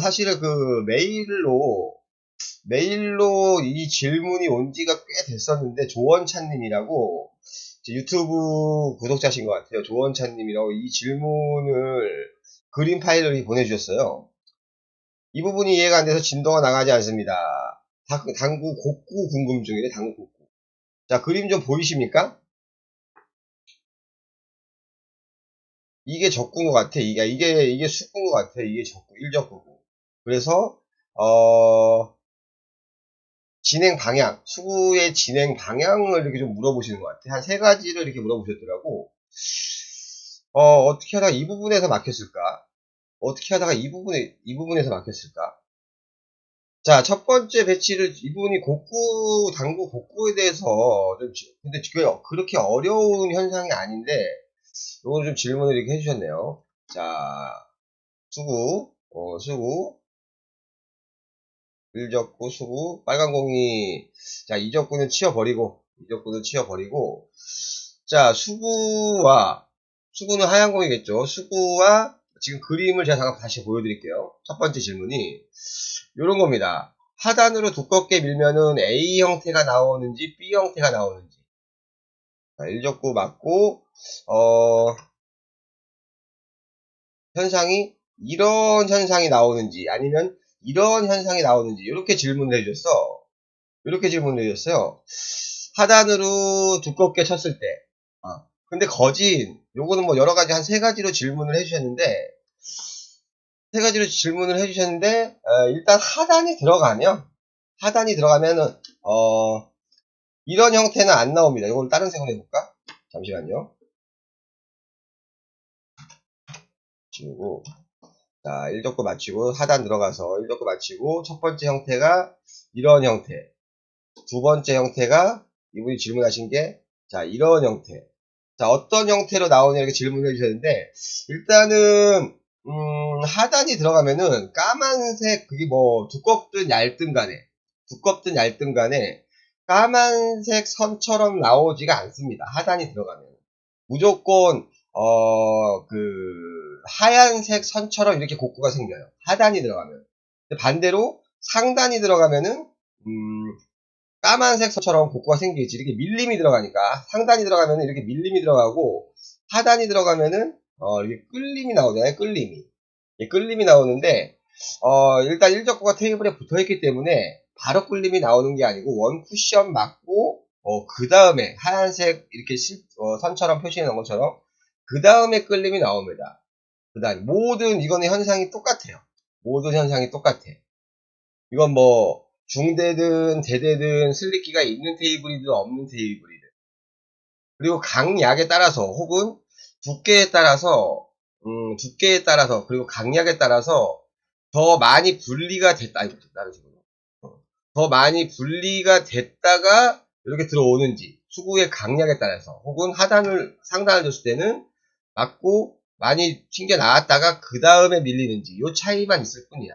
사실은 그 메일로 이 질문이 온 지가 꽤 됐었는데, 조원찬님이라고, 유튜브 구독자신 것 같아요. 조원찬님이라고 이 질문을 그림 파일을 이렇게 보내주셨어요. 이 부분이 이해가 안 돼서 진도가 나가지 않습니다. 당구 곡구 궁금 중이래, 당구 곡구. 자, 그림 좀 보이십니까? 이게 적군 것 같아. 이게 수군 것 같아. 이게 적군, 일적구고. 그래서, 진행 방향, 수구의 진행 방향을 이렇게 좀 물어보시는 것 같아. 한 세 가지를 이렇게 물어보셨더라고. 어떻게 하다가 이 부분에서 막혔을까? 어떻게 하다가 이 부분에서 막혔을까? 자, 첫 번째 배치를, 이분이 당구 곡구에 대해서 근데 그렇게 어려운 현상이 아닌데, 요거를 좀 질문을 이렇게 해주셨네요. 자, 수구, 일적구, 수구, 빨간 공이, 자, 이적구는 치워버리고, 자, 수구는 하얀 공이겠죠. 수구와, 지금 그림을 제가 잠깐 다시 보여드릴게요. 첫 번째 질문이, 요런 겁니다. 하단으로 두껍게 밀면은 A 형태가 나오는지, B 형태가 나오는지. 자, 일적구 맞고, 현상이, 이런 현상이 나오는지, 아니면 이런 현상이 나오는지, 이렇게 질문을 해줬어. 이렇게 질문을 해줬어요. 하단으로 두껍게 쳤을 때. 근데 요거는 뭐 여러 가지 한 세 가지로 질문을 해주셨는데, 일단 하단이 들어가면은, 이런 형태는 안 나옵니다. 이걸 다른 색으로 해볼까? 잠시만요. 지우고, 자, 일적구 맞추고, 하단 들어가서 일적구 맞추고, 첫 번째 형태가 이런 형태. 두 번째 형태가, 이분이 질문하신 게, 자, 이런 형태. 자, 어떤 형태로 나오냐 이렇게 질문을 해주셨는데, 일단은, 하단이 들어가면은, 까만색, 그게 뭐, 두껍든 얇든 간에, 까만색 선처럼 나오지가 않습니다. 하단이 들어가면. 무조건, 하얀색 선처럼 이렇게 곡구가 생겨요. 하단이 들어가면. 반대로, 상단이 들어가면은, 까만색 선처럼 곡구가 생기지. 이렇게 밀림이 들어가니까, 상단이 들어가면은 이렇게 밀림이 들어가고, 하단이 들어가면은, 이렇게 끌림이 나오잖아요. 끌림이 나오는데, 일단 일적구가 테이블에 붙어 있기 때문에, 바로 끌림이 나오는 게 아니고, 원 쿠션 맞고, 그 다음에, 하얀색, 이렇게 선처럼 표시해 놓은 것처럼, 그 다음에 끌림이 나옵니다. 그 다음, 이거는 현상이 똑같아요. 모든 현상이 똑같아. 이건 뭐, 중대든, 대대든, 슬립기가 있는 테이블이든, 없는 테이블이든. 그리고 강약에 따라서, 혹은 두께에 따라서, 그리고 강약에 따라서, 더 많이 분리가 됐다, 다른 식으로. 더 많이 분리가 됐다가, 이렇게 들어오는지, 수구의 강약에 따라서, 혹은 상단을 줬을 때는, 맞고, 많이 튕겨 나왔다가, 그 다음에 밀리는지, 요 차이만 있을 뿐이야.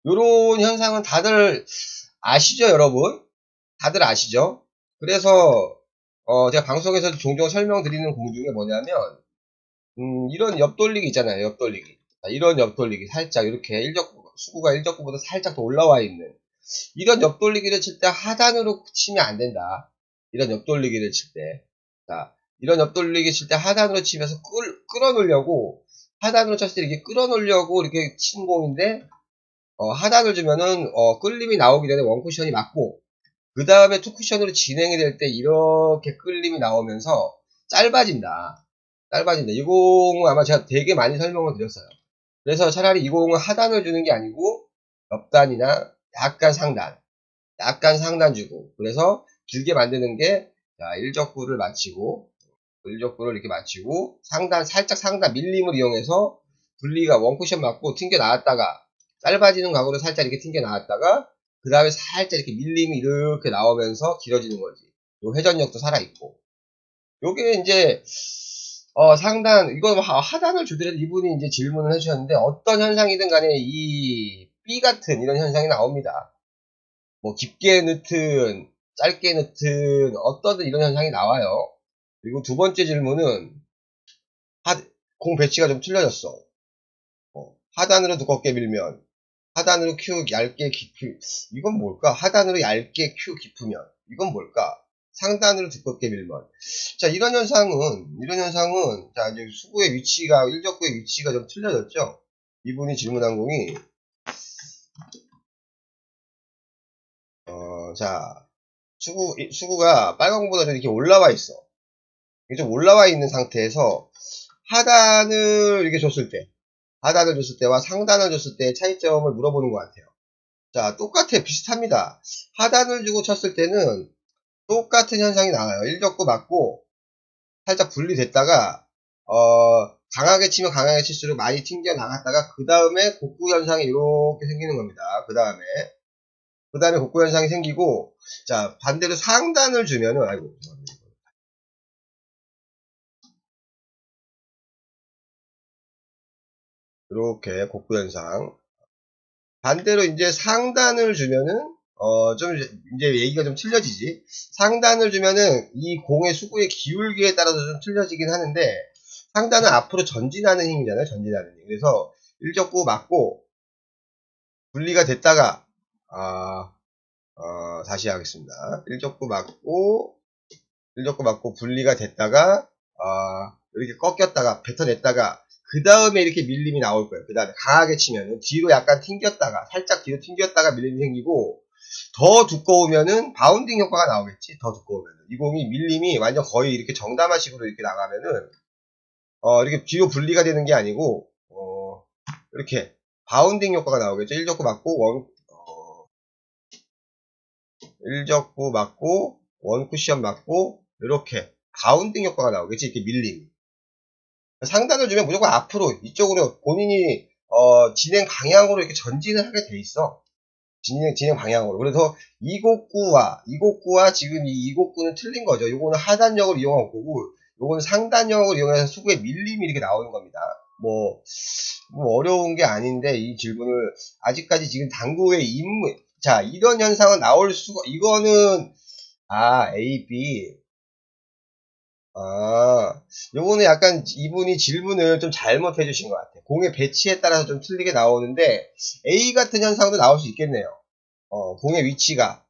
요런 현상은 다들 아시죠, 여러분? 다들 아시죠? 그래서, 제가 방송에서도 종종 설명드리는 공 중에 뭐냐면, 이런 옆돌리기 있잖아요, 옆돌리기. 이런 옆돌리기, 살짝, 이렇게 수구가 일적구보다 살짝 더 올라와 있는. 이런 옆돌리기를 칠 때 하단으로 치면 안 된다. 이런 옆돌리기를 칠 때. 자, 이런 옆돌리기 칠 때 하단으로 치면서 끌어놓으려고, 하단으로 쳤을 때 이렇게 끌어놓으려고 이렇게 친 공인데, 하단을 주면은, 끌림이 나오기 전에 원쿠션이 맞고, 그 다음에 투쿠션으로 진행이 될 때 이렇게 끌림이 나오면서 짧아진다. 이 공은 아마 제가 되게 많이 설명을 드렸어요. 그래서 차라리 이 공은 하단을 주는 게 아니고, 옆단이나 약간 상단 주고, 그래서 길게 만드는 게, 자, 일적구를 이렇게 마치고, 살짝 상단, 밀림을 이용해서, 분리가 원쿠션 맞고 튕겨 나왔다가, 짧아지는 각으로 살짝 이렇게 튕겨 나왔다가, 그 다음에 살짝 이렇게 밀림이 이렇게 나오면서 길어지는 거지. 요 회전력도 살아있고. 요게 이제, 이건 하단을 주더라도 이분이 이제 질문을 해주셨는데, 어떤 현상이든 간에 이 B 같은 이런 현상이 나옵니다. 뭐, 깊게 넣든, 짧게 넣든, 어떤 이런 현상이 나와요. 그리고 두 번째 질문은, 공 배치가 좀 틀려졌어. 하단으로 두껍게 밀면, 하단으로 Q 얇게 깊이, 이건 뭘까? 하단으로 얇게 Q 깊으면, 이건 뭘까? 상단으로 두껍게 밀면. 자, 이런 현상은, 자, 이제 수구의 위치가, 일적구의 위치가 좀 틀려졌죠? 이분이 질문한 공이, 자, 수구가 빨간 공보다 좀 이렇게 올라와 있어. 이게 좀 올라와 있는 상태에서, 하단을 이렇게 줬을 때, 하단을 줬을 때와 상단을 줬을 때의 차이점을 물어보는 것 같아요. 자, 똑같아. 비슷합니다. 하단을 주고 쳤을 때는 똑같은 현상이 나와요. 일적구 맞고 살짝 분리됐다가 강하게 치면 강하게 칠수록 많이 튕겨 나갔다가 그 다음에 곡구 현상이 이렇게 생기는 겁니다. 그 다음에 곡구 현상이 생기고, 자, 반대로 상단을 주면은, 아이고, 이렇게 곡구 현상. 반대로 이제 상단을 주면은, 좀 이제 얘기가 좀 틀려지지. 상단을 주면은 이 공의 수구의 기울기에 따라서 좀 틀려지긴 하는데, 상단은 앞으로 전진하는 힘이잖아요. 전진하는 힘. 그래서 일적구 맞고 분리가 됐다가, 아, 다시 하겠습니다. 일적구 맞고 분리가 됐다가, 이렇게 꺾였다가 뱉어냈다가 그 다음에 이렇게 밀림이 나올 거예요. 그 다음에 강하게 치면은 뒤로 약간 튕겼다가 살짝 뒤로 튕겼다가 밀림이 생기고, 더 두꺼우면은 바운딩 효과가 나오겠지. 더 두꺼우면은 이 공이 밀림이 완전 거의 이렇게 정담화식으로 이렇게 나가면은 이렇게 뒤로 분리가 되는 게 아니고 이렇게 바운딩 효과가 나오겠죠. 일적구 맞고 일적구 맞고 원쿠션 맞고 이렇게 바운딩 효과가 나오겠지. 이렇게 밀림. 상단을 주면 무조건 앞으로 이쪽으로 본인이 진행 방향으로 이렇게 전진을 하게 돼 있어. 진행 방향으로. 그래서 이곡구와 지금 이 이곡구는 틀린 거죠. 요거는 하단력을 이용한 거고, 요거는 상단력을 이용해서 수구의 밀림이 이렇게 나오는 겁니다. 뭐 어려운 게 아닌데 이 질문을 아직까지 지금 당구의 입문, 자, 이런 현상은 나올 수가, 이거는 A, B. 요거는 약간 이분이 질문을 좀 잘못해 주신 것 같아요. 공의 배치에 따라서 좀 틀리게 나오는데, A 같은 현상도 나올 수 있겠네요. 공의 위치가,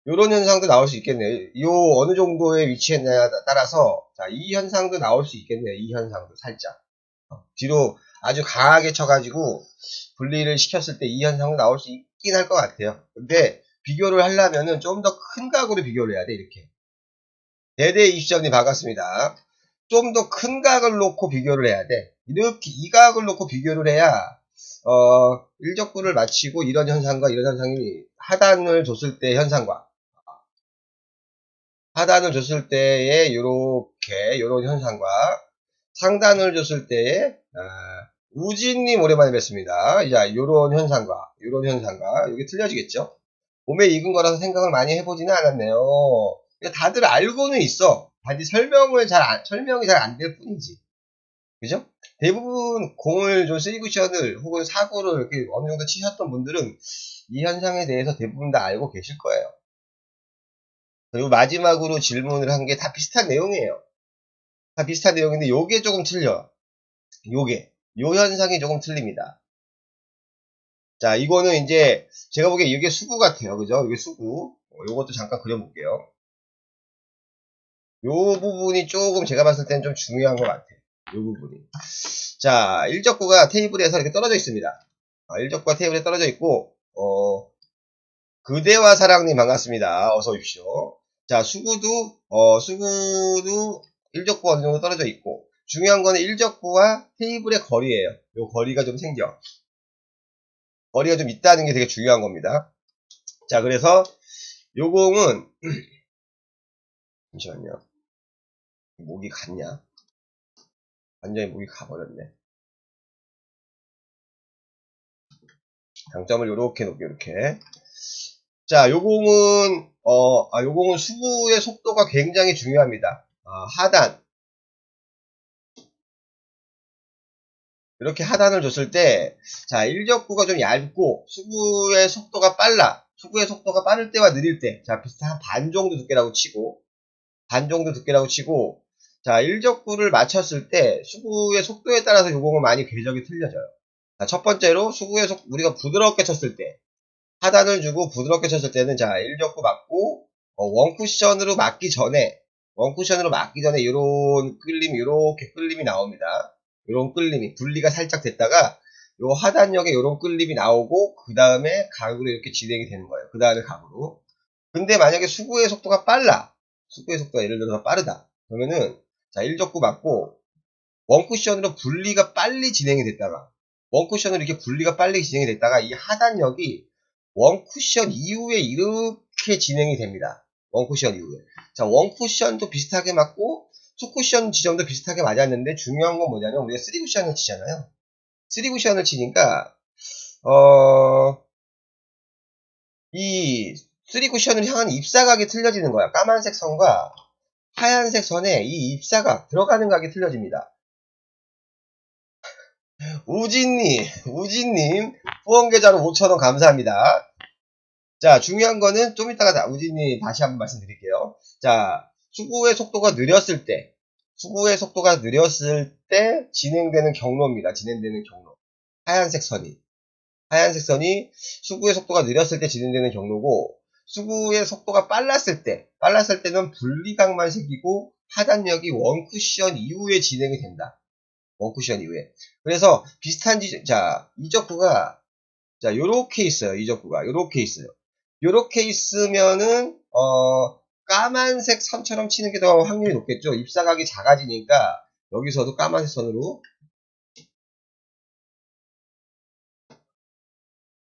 요런 현상도 나올 수 있겠네요. 요 어느 정도의 위치에 따라서, 자, 이 현상도 나올 수 있겠네요. 이 현상도 살짝. 뒤로 아주 강하게 쳐가지고, 분리를 시켰을 때 이 현상도 나올 수 있긴 할 것 같아요. 근데, 비교를 하려면은 좀 더 큰 각으로 비교를 해야 돼, 이렇게. 대대 입시원이 반갑습니다. 좀 더 큰 각을 놓고 비교를 해야 돼. 이렇게 이 각을 놓고 비교를 해야 일적구를 마치고 이런 현상과 이런 현상이 하단을 줬을 때 현상과 하단을 줬을 때의 요런 현상과 상단을 줬을 때의 우진님 오랜만에 뵙습니다. 자, 요런 현상과 이게 틀려지겠죠? 몸에 익은 거라서 생각을 많이 해보지는 않았네요. 다들 알고는 있어. 단지 설명이 잘 안 될 뿐이지. 그죠? 대부분 공을 좀 쓰리쿠션을 혹은 사고를 이렇게 어느 정도 치셨던 분들은 이 현상에 대해서 대부분 다 알고 계실 거예요. 그리고 마지막으로 질문을 한 게 다 비슷한 내용이에요. 다 비슷한 내용인데 요게 조금 틀려. 요 현상이 조금 틀립니다. 자, 이거는 이제 제가 보기에 이게 수구 같아요. 그죠? 이게 수구. 요것도 잠깐 그려볼게요. 요 부분이 조금 제가 봤을 때는 좀 중요한 것 같아요. 요 부분이. 자, 일적구가 테이블에서 이렇게 떨어져 있습니다. 일적구가 테이블에 떨어져 있고, 그대와 사랑님 반갑습니다. 어서 오십시오. 자, 수구도 일적구가 어느 정도 떨어져 있고, 중요한 거는 일적구와 테이블의 거리예요. 요 거리가 좀 생겨. 거리가 좀 있다는 게 되게 중요한 겁니다. 자, 그래서 요 공은, 잠시만요. 목이 갔냐? 완전히 목이 가버렸네. 장점을 요렇게 놓을게요, 이렇게. 자, 요공은 수구의 속도가 굉장히 중요합니다. 하단. 이렇게 하단을 줬을 때, 자, 일적구가 좀 얇고, 수구의 속도가 빨라. 수구의 속도가 빠를 때와 느릴 때, 자, 비슷한 반 정도 두께라고 치고, 자, 일적구를 맞췄을 때, 수구의 속도에 따라서 요공은 많이 궤적이 틀려져요. 자, 첫 번째로 수구의 속, 우리가 부드럽게 쳤을 때, 하단을 주고 부드럽게 쳤을 때는, 자, 1접구 맞고, 원쿠션으로 맞기 전에, 요런 끌림, 요렇게 끌림이 나옵니다. 요런 끌림이, 분리가 살짝 됐다가, 요 하단역에 요런 끌림이 나오고, 그 다음에 각으로 이렇게 진행이 되는 거예요. 그 다음에 각으로. 근데 만약에 수구의 속도가 빨라. 수구의 속도가 예를 들어서 빠르다. 그러면은, 자, 1접구 맞고, 원쿠션으로 분리가 빨리 진행이 됐다가, 원쿠션으로 이렇게 분리가 빨리 진행이 됐다가, 이 하단역이 원쿠션 이후에 이렇게 진행이 됩니다. 원쿠션 이후에. 자, 원쿠션도 비슷하게 맞고, 투쿠션 지점도 비슷하게 맞았는데, 중요한 건 뭐냐면, 우리가 3쿠션을 치잖아요. 3쿠션을 치니까, 이 3쿠션을 향한 입사각이 틀려지는 거야. 까만색 선과 하얀색 선에 이 입사각, 들어가는 각이 틀려집니다. 우진님, 후원계좌로 5,000원 감사합니다. 자, 중요한 거는 좀 이따가 우진님 다시 한번 말씀드릴게요. 자, 수구의 속도가 느렸을 때 진행되는 경로입니다. 진행되는 경로. 하얀색 선이 수구의 속도가 느렸을 때 진행되는 경로고, 수구의 속도가 빨랐을 때는 분리각만 생기고, 하단역이 원쿠션 이후에 진행이 된다. 원쿠션 이후에. 그래서 비슷한 자, 이적구가, 자, 요렇게 있어요. 이적구가. 요렇게 있어요. 요렇게 있으면은, 까만색 선처럼 치는 게 더 확률이 높겠죠. 입사각이 작아지니까, 여기서도 까만색 선으로,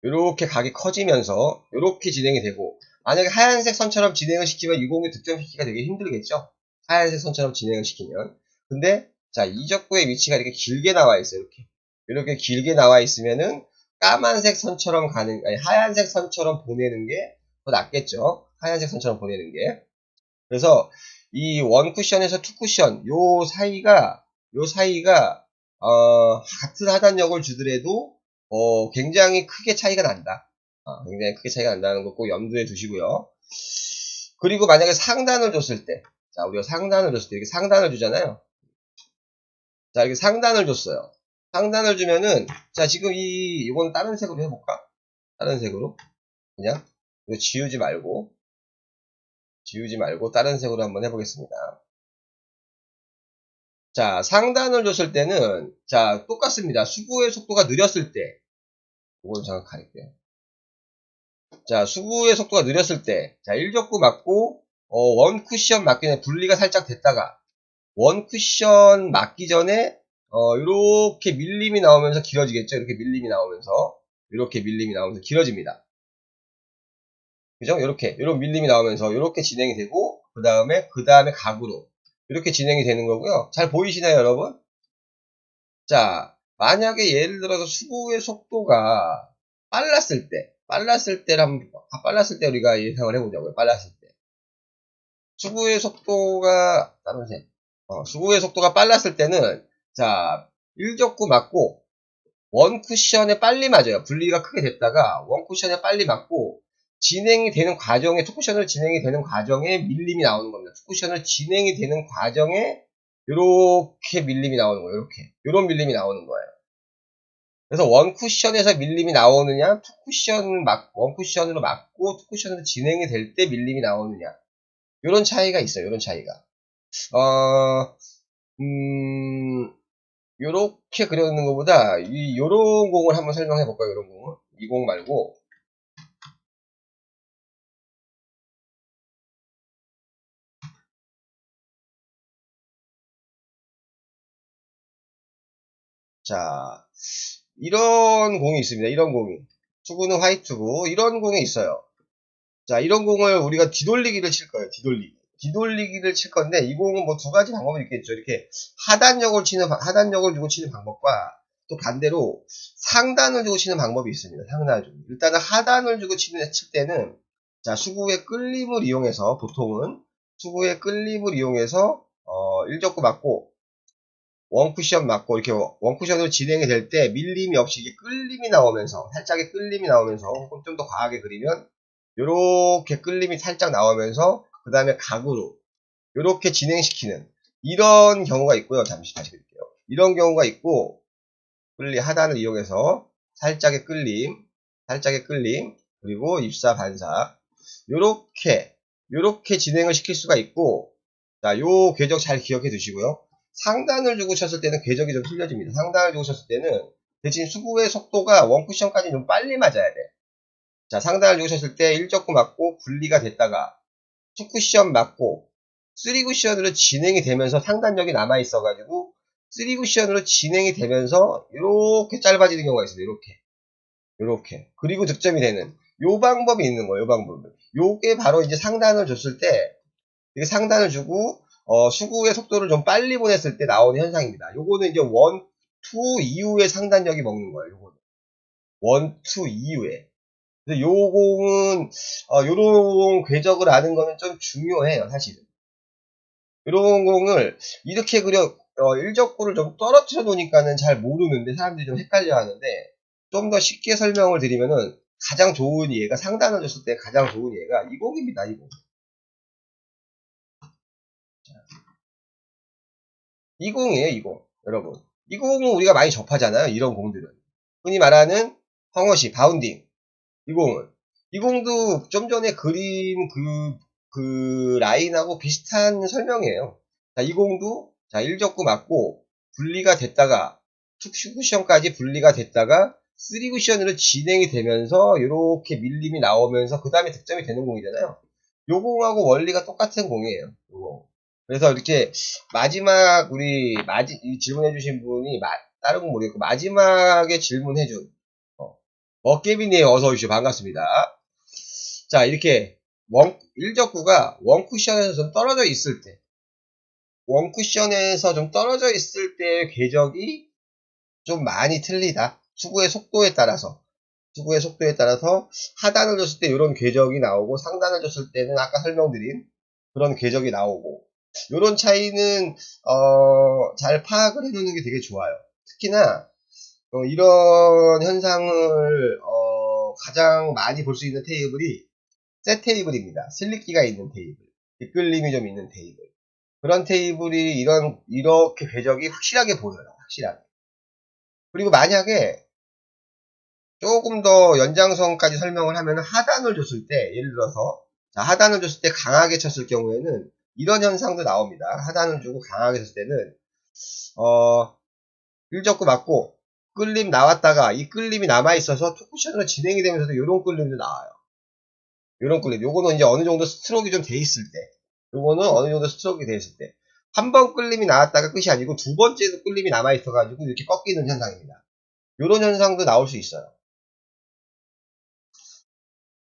요렇게 각이 커지면서, 요렇게 진행이 되고, 만약에 하얀색 선처럼 진행을 시키면 이 공을 득점시키기가 되게 힘들겠죠. 하얀색 선처럼 진행을 시키면. 근데, 자, 이적구의 위치가 이렇게 길게 나와 있어요. 이렇게 길게 나와 있으면은, 까만색 선처럼 아니, 하얀색 선처럼 보내는 게 더 낫겠죠. 하얀색 선처럼 보내는 게. 그래서, 이 원 쿠션에서 투 쿠션, 요 사이가, 같은 하단력을 주더라도, 굉장히 크게 차이가 난다. 굉장히 크게 차이가 난다는 거 꼭 염두에 두시고요. 그리고 만약에 상단을 줬을 때, 자, 우리가 상단을 줬을 때, 이렇게 상단을 주잖아요. 자, 이렇게 상단을 줬어요. 상단을 주면은, 자, 지금 이건 다른 색으로 해볼까? 다른 색으로. 그냥, 이거 지우지 말고, 다른 색으로 한번 해보겠습니다. 자, 상단을 줬을 때는, 자, 똑같습니다. 수구의 속도가 느렸을 때, 이걸 잠깐 가릴게요. 자, 수구의 속도가 느렸을 때, 자, 1접구 맞고, 원 쿠션 맞기 전에 분리가 살짝 됐다가, 원 쿠션 맞기 전에, 요렇게 밀림이 나오면서 길어지겠죠? 이렇게 밀림이 나오면서 길어집니다. 그죠? 요런 밀림이 나오면서, 요렇게 진행이 되고, 그 다음에 각으로, 이렇게 진행이 되는 거고요. 잘 보이시나요, 여러분? 자, 만약에 예를 들어서 수구의 속도가 빨랐을 때 우리가 예상을 해보자고요. 빨랐을 때. 수구의 속도가, 수구의 속도가 빨랐을 때는, 자, 1접구 맞고, 원 쿠션에 빨리 맞아요. 분리가 크게 됐다가, 원 쿠션에 빨리 맞고, 투 쿠션을 진행이 되는 과정에 밀림이 나오는 겁니다. 투 쿠션을 진행이 되는 과정에, 요렇게 밀림이 나오는 거예요. 요런 밀림이 나오는 거예요. 그래서 원 쿠션에서 밀림이 나오느냐, 원 쿠션으로 맞고, 투 쿠션으로 진행이 될 때 밀림이 나오느냐. 요런 차이가 있어요. 요런 차이가. 어, 요렇게 그려놓는 것보다, 요런 공을 한번 설명해 볼까요? 요런 공을. 이 공 말고. 자, 이런 공이 있습니다. 이런 공이. 투구는 화이트고, 이런 공이 있어요. 자, 이런 공을 우리가 뒤돌리기를 칠 거예요. 뒤돌리기를 칠 건데, 이 공은 뭐 두 가지 방법이 있겠죠. 이렇게 하단력을 주고 치는 방법과, 또 반대로 상단을 주고 치는 방법이 있습니다. 상단을 주고. 일단은 하단을 주고 칠 때는, 자, 수구의 끌림을 이용해서, 1접구 맞고, 원쿠션 맞고, 이렇게 원쿠션으로 진행이 될 때 밀림이 없이 이게 살짝의 끌림이 나오면서, 혹은 좀 더 과하게 그리면, 요렇게 끌림이 살짝 나오면서, 그 다음에 각으로, 요렇게 진행시키는, 이런 경우가 있고요. 다시 드릴게요. 이런 경우가 있고, 하단을 이용해서 살짝의 끌림, 그리고 입사 반사. 요렇게 진행을 시킬 수가 있고, 자, 요 궤적 잘 기억해 두시고요. 상단을 주고 쳤을 때는 궤적이 좀 틀려집니다. 상단을 주고 쳤을 때는 대신 수구의 속도가 원쿠션까지 좀 빨리 맞아야 돼. 자, 상단을 주고 쳤을 때 1적구 맞고 분리가 됐다가 2쿠션 맞고 3쿠션으로 진행이 되면서 상단력이 남아있어가지고 3쿠션으로 진행이 되면서 이렇게 짧아지는 경우가 있습니다. 요렇게. 그리고 득점이 되는 요 방법이 있는 거예요. 요 방법. 요게 바로 이제 상단을 줬을 때 이게 상단을 주고 수구의 속도를 좀 빨리 보냈을 때 나오는 현상입니다. 요거는 이제 1, 2 이후에 상단력이 먹는 거예요. 요거는 1, 2 이후에. 그래서 요 공은 요런 궤적을 아는 거는 좀 중요해요. 사실은. 요런 공을 이렇게 그려 1적구를 좀 떨어뜨려 놓으니까는 잘 모르는데 사람들이 좀 헷갈려 하는데 좀 더 쉽게 설명을 드리면은 가장 좋은 예가 상단을 줬을 때 가장 좋은 예가 이 공입니다. 이 공. 이 공이에요. 이 공. 여러분. 이 공은 우리가 많이 접하잖아요. 이런 공들은. 흔히 말하는 헝어시, 바운딩. 이 공은. 이 공도 좀 전에 그린 그 라인하고 비슷한 설명이에요. 자, 이 공도 자 1적구 맞고 분리가 됐다가 2쿠션까지 분리가 됐다가 3쿠션으로 진행이 되면서 이렇게 밀림이 나오면서 그 다음에 득점이 되는 공이잖아요. 요 공하고 원리가 똑같은 공이에요. 요거. 그래서 이렇게 마지막 이 질문해주신 분이 다른 건 모르겠고 마지막에 질문해준 깨비님 어서 오십시오. 반갑습니다. 자, 이렇게 1적구가 원쿠션에서 좀 떨어져 있을 때 원쿠션에서 좀 떨어져 있을 때 궤적이 좀 많이 틀리다. 수구의 속도에 따라서 하단을 줬을 때 이런 궤적이 나오고 상단을 줬을 때는 아까 설명드린 그런 궤적이 나오고 이런 차이는 잘 파악을 해두는 게 되게 좋아요. 특히나 이런 현상을 가장 많이 볼 수 있는 테이블이 셋 테이블입니다. 슬립기가 있는 테이블, 뒷끌림이 좀 있는 테이블. 그런 테이블이 이렇게 궤적이 확실하게 보여요. 확실하게. 그리고 만약에 조금 더 연장선까지 설명을 하면 하단을 줬을 때 예를 들어서 자, 하단을 줬을 때 강하게 쳤을 경우에는 이런 현상도 나옵니다. 하단을 주고 강하게 쳤을 때는 1적구 맞고 끌림 나왔다가 이 끌림이 남아있어서 투쿠션으로 진행이 되면서도 이런 끌림도 나와요. 이런 끌림. 요거는 이제 어느 정도 스트로크가 좀 돼 있을 때. 요거는 어느 정도 스트로크가 돼 있을 때. 한 번 끌림이 나왔다가 끝이 아니고 두 번째도 끌림이 남아있어가지고 이렇게 꺾이는 현상입니다. 요런 현상도 나올 수 있어요.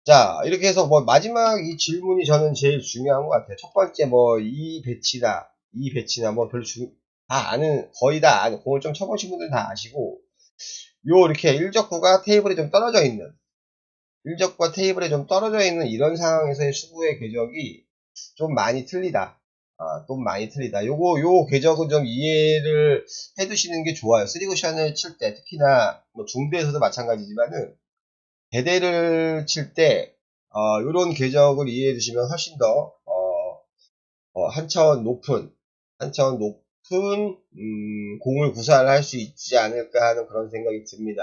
자, 이렇게 해서 마지막 이 질문이 저는 제일 중요한 것 같아요. 첫 번째 이 배치나 별로 다 아는, 거의 다 아는, 공을 좀 쳐보신 분들 다 아시고, 이렇게 일적구가 테이블에 좀 떨어져 있는, 일적구가 테이블에 좀 떨어져 있는 이런 상황에서의 수구의 궤적이 좀 많이 틀리다. 좀 많이 틀리다. 요 궤적은 좀 이해를 해두시는 게 좋아요. 3쿠션을 칠 때, 특히나 중대에서도 마찬가지지만은, 대대를 칠 때, 요런 궤적을 이해해 두시면 훨씬 더, 한 차원 높은, 공을 구사할 수 있지 않을까 하는 그런 생각이 듭니다.